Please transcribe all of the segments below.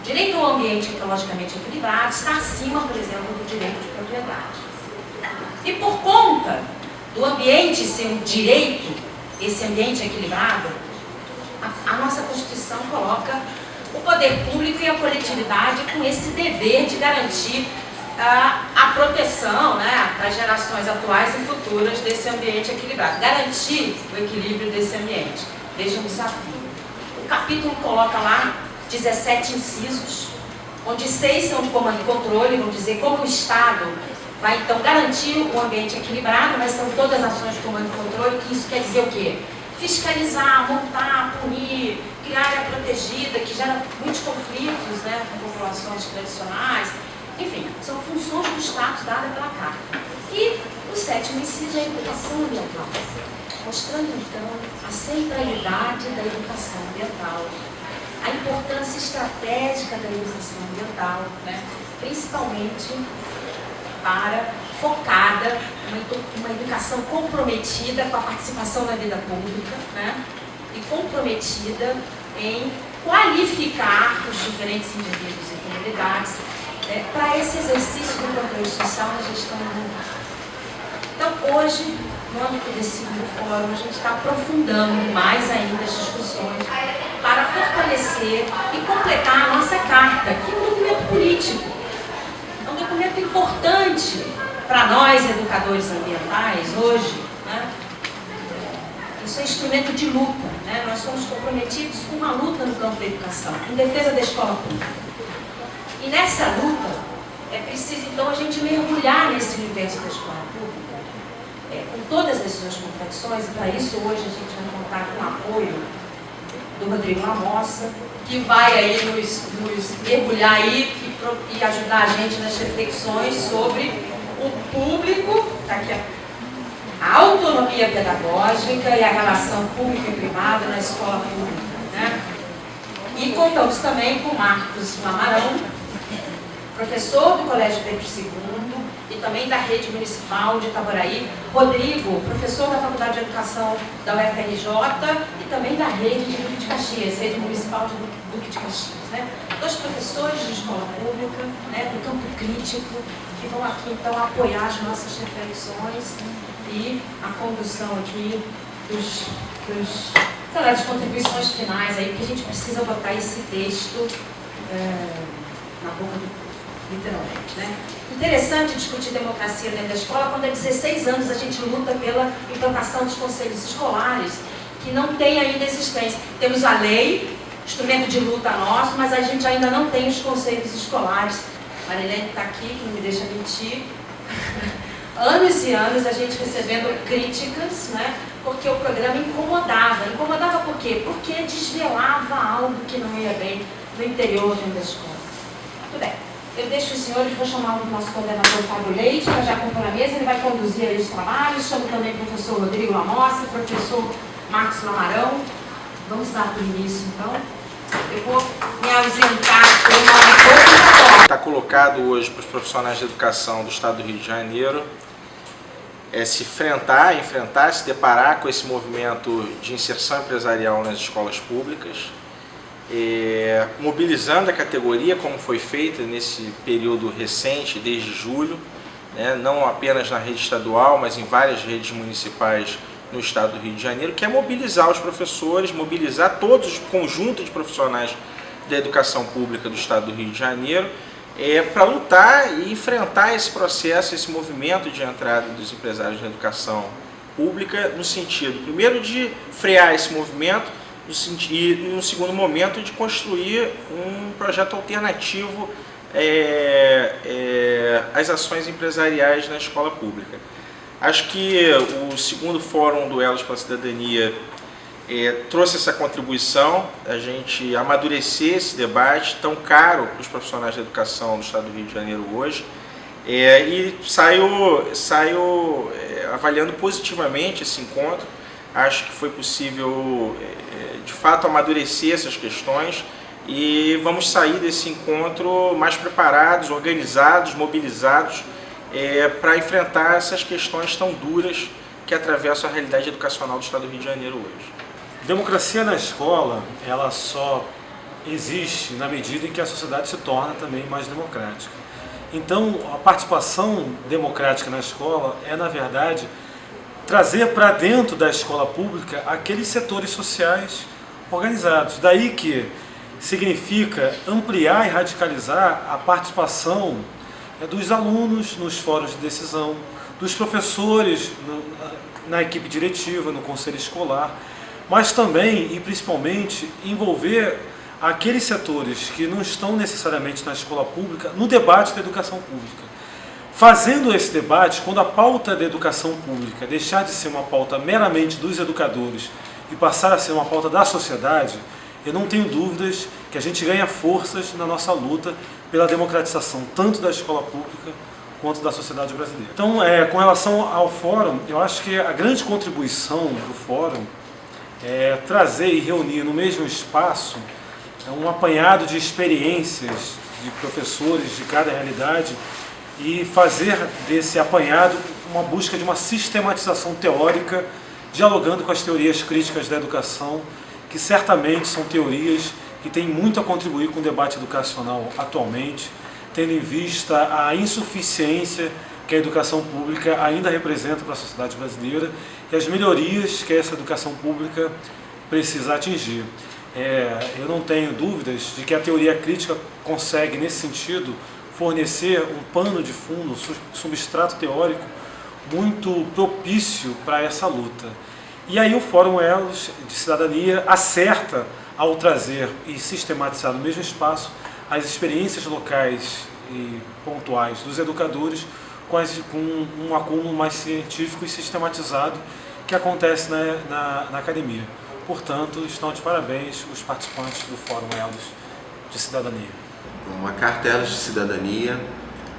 direito ao ambiente ecologicamente equilibrado está acima, por exemplo, do direito de propriedade. E por conta do ambiente ser um direito, esse ambiente equilibrado, a nossa Constituição coloca o poder público e a coletividade com esse dever de garantir a proteção, né, das gerações atuais e futuras desse ambiente equilibrado. Garantir o equilíbrio desse ambiente. Veja um desafio. O capítulo coloca lá 17 incisos, onde 6 são de comando e controle, vão dizer como o Estado vai então garantir o ambiente equilibrado, mas são todas ações de comando e controle, que isso quer dizer o quê? Fiscalizar, montar, punir, criar área protegida, que gera muitos conflitos, né, com populações tradicionais. Enfim, são funções do Estado dadas pela Carta. E o 7º inciso é a educação ambiental, mostrando então a centralidade da educação ambiental, a importância estratégica da educação ambiental, né, principalmente focada, uma educação comprometida com a participação na vida pública, né, e comprometida em qualificar os diferentes indivíduos e comunidades para esse exercício do controle social na gestão ambiental. Então, hoje, no âmbito desse fórum, a gente está aprofundando mais ainda as discussões para fortalecer e completar a nossa carta, que é um documento político. É um documento importante para nós, educadores ambientais, hoje, né? Isso é instrumento de luta, né? Nós somos comprometidos com uma luta no campo da educação, em defesa da escola pública. E nessa luta, é preciso então a gente mergulhar nesse universo da escola pública, com todas as suas contradições, e para isso hoje a gente vai contar com o apoio do Rodrigo Lamossa, que vai aí nos mergulhar aí e ajudar a gente nas reflexões sobre o público, tá aqui, a autonomia pedagógica e a relação pública e privada na escola pública, né? E contamos também com Marcos Lamarão, professor do Colégio Pedro II e também da Rede Municipal de Itaboraí, Rodrigo, professor da Faculdade de Educação da UFRJ e também da Rede de Duque de Caxias, Rede Municipal de Duque de Caxias, né? 2 professores de escola pública, né, do campo crítico, que vão aqui então apoiar as nossas reflexões e a condução aqui das contribuições finais aí, porque a gente precisa botar esse texto na boca do literalmente, né? Interessante discutir democracia dentro da escola quando há 16 anos a gente luta pela implantação dos conselhos escolares, que não tem ainda existência. Temos a lei, instrumento de luta nosso, mas a gente ainda não tem os conselhos escolares. Marilene está aqui, que não me deixa mentir. Anos e anos a gente recebendo críticas, né? Porque o programa incomodava. Incomodava por quê? Porque desvelava algo que não ia bem no interior dentro da escola. Muito bem. Eu deixo os senhores, vou chamar o nosso coordenador Fábio Leite, para já compor a mesa, ele vai conduzir aí os trabalhos. Chamo também o professor Rodrigo Lamossa, o professor Marcos Lamarão. Vamos dar por início, então. Eu vou me ausentar por uma pouco. Está colocado hoje para os profissionais de educação do Estado do Rio de Janeiro se enfrentar, se deparar com esse movimento de inserção empresarial nas escolas públicas, mobilizando a categoria, como foi feita nesse período recente, desde julho, né, não apenas na rede estadual, mas em várias redes municipais no Estado do Rio de Janeiro, que é mobilizar os professores, mobilizar todos os conjuntos de profissionais da educação pública do Estado do Rio de Janeiro, para lutar e enfrentar esse processo, esse movimento de entrada dos empresários na educação pública, no sentido, primeiro, de frear esse movimento, e, no segundo momento, de construir um projeto alternativo às ações empresariais na escola pública. Acho que o segundo Fórum Duelos pela Cidadania trouxe essa contribuição, a gente amadurecer esse debate tão caro para os profissionais da educação do Estado do Rio de Janeiro hoje, e saiu avaliando positivamente esse encontro. Acho que foi possível, de fato, amadurecer essas questões e vamos sair desse encontro mais preparados, organizados, mobilizados para enfrentar essas questões tão duras que atravessam a realidade educacional do Estado do Rio de Janeiro hoje. Democracia na escola, ela só existe na medida em que a sociedade se torna também mais democrática. Então, a participação democrática na escola é, na verdade, trazer para dentro da escola pública aqueles setores sociais organizados. Daí que significa ampliar e radicalizar a participação dos alunos nos fóruns de decisão, dos professores na equipe diretiva, no conselho escolar, mas também e principalmente envolver aqueles setores que não estão necessariamente na escola pública no debate da educação pública. Fazendo esse debate, quando a pauta da educação pública deixar de ser uma pauta meramente dos educadores e passar a ser uma pauta da sociedade, eu não tenho dúvidas que a gente ganha forças na nossa luta pela democratização tanto da escola pública quanto da sociedade brasileira. Então, com relação ao fórum, eu acho que a grande contribuição do fórum é trazer e reunir no mesmo espaço um apanhado de experiências de professores de cada realidade e fazer desse apanhado uma busca de uma sistematização teórica, dialogando com as teorias críticas da educação, que certamente são teorias que têm muito a contribuir com o debate educacional atualmente, tendo em vista a insuficiência que a educação pública ainda representa para a sociedade brasileira e as melhorias que essa educação pública precisa atingir. Eu não tenho dúvidas de que a teoria crítica consegue, nesse sentido, fornecer um pano de fundo, um substrato teórico muito propício para essa luta. E aí o Fórum Elos de Cidadania acerta ao trazer e sistematizar no mesmo espaço as experiências locais e pontuais dos educadores com um acúmulo mais científico e sistematizado que acontece na academia. Portanto, estão de parabéns os participantes do Fórum Elos de Cidadania. A Carta Elos de Cidadania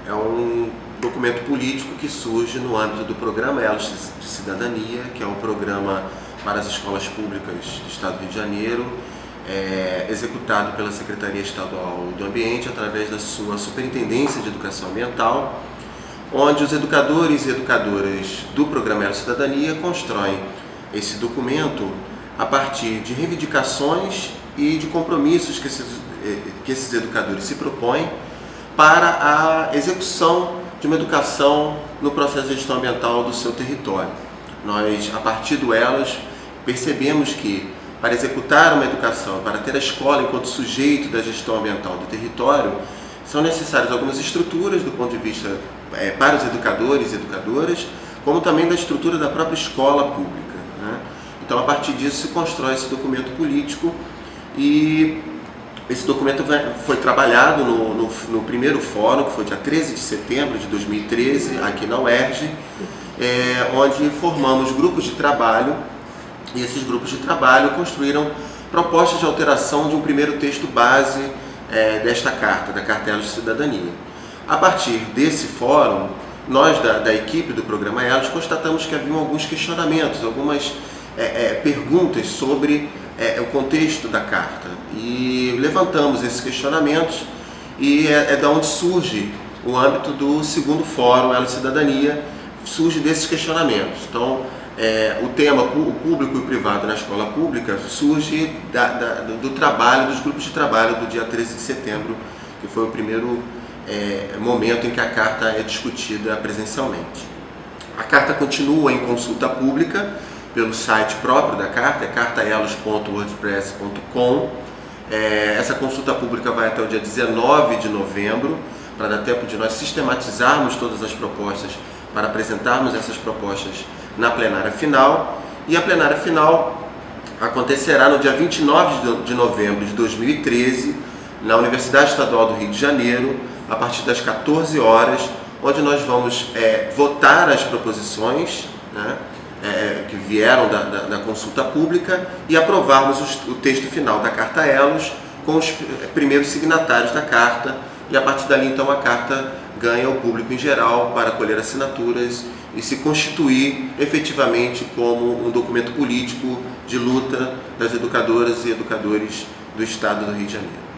é um documento político que surge no âmbito do Programa Elos de Cidadania, que é um programa para as escolas públicas do Estado do Rio de Janeiro, executado pela Secretaria Estadual do Ambiente através da sua Superintendência de Educação Ambiental, onde os educadores e educadoras do Programa Elos de Cidadania constroem esse documento a partir de reivindicações e de compromissos que esses educadores se propõem para a execução de uma educação no processo de gestão ambiental do seu território. Nós, a partir do Elos, percebemos que para executar uma educação, para ter a escola enquanto sujeito da gestão ambiental do território, são necessárias algumas estruturas do ponto de vista para os educadores e educadoras, como também da estrutura da própria escola pública, né? Então, a partir disso, se constrói esse documento político e esse documento foi trabalhado no primeiro fórum, que foi dia 13 de setembro de 2013, aqui na UERJ, onde formamos grupos de trabalho e esses grupos de trabalho construíram propostas de alteração de um primeiro texto base desta carta, da Carta Elos de Cidadania. A partir desse fórum, nós da equipe do Programa Elos constatamos que haviam alguns questionamentos, algumas perguntas sobre o contexto da carta e levantamos esses questionamentos e da onde surge o âmbito do segundo fórum Elos de Cidadania, surge desses questionamentos. Então, o tema o público e o privado na escola pública surge do trabalho, dos grupos de trabalho do dia 13 de setembro, que foi o primeiro momento em que a carta é discutida presencialmente. A carta continua em consulta pública pelo site próprio da carta, cartaelos.wordpress.com. Essa consulta pública vai até o dia 19 de novembro, para dar tempo de nós sistematizarmos todas as propostas, para apresentarmos essas propostas na plenária final. E a plenária final acontecerá no dia 29 de novembro de 2013, na Universidade Estadual do Rio de Janeiro, a partir das 14 horas, onde nós vamos votar as proposições, né, que vieram da consulta pública e aprovarmos o texto final da Carta Elos com os primeiros signatários da carta, e a partir dali então a carta ganha o público em geral para colher assinaturas e se constituir efetivamente como um documento político de luta das educadoras e educadores do Estado do Rio de Janeiro.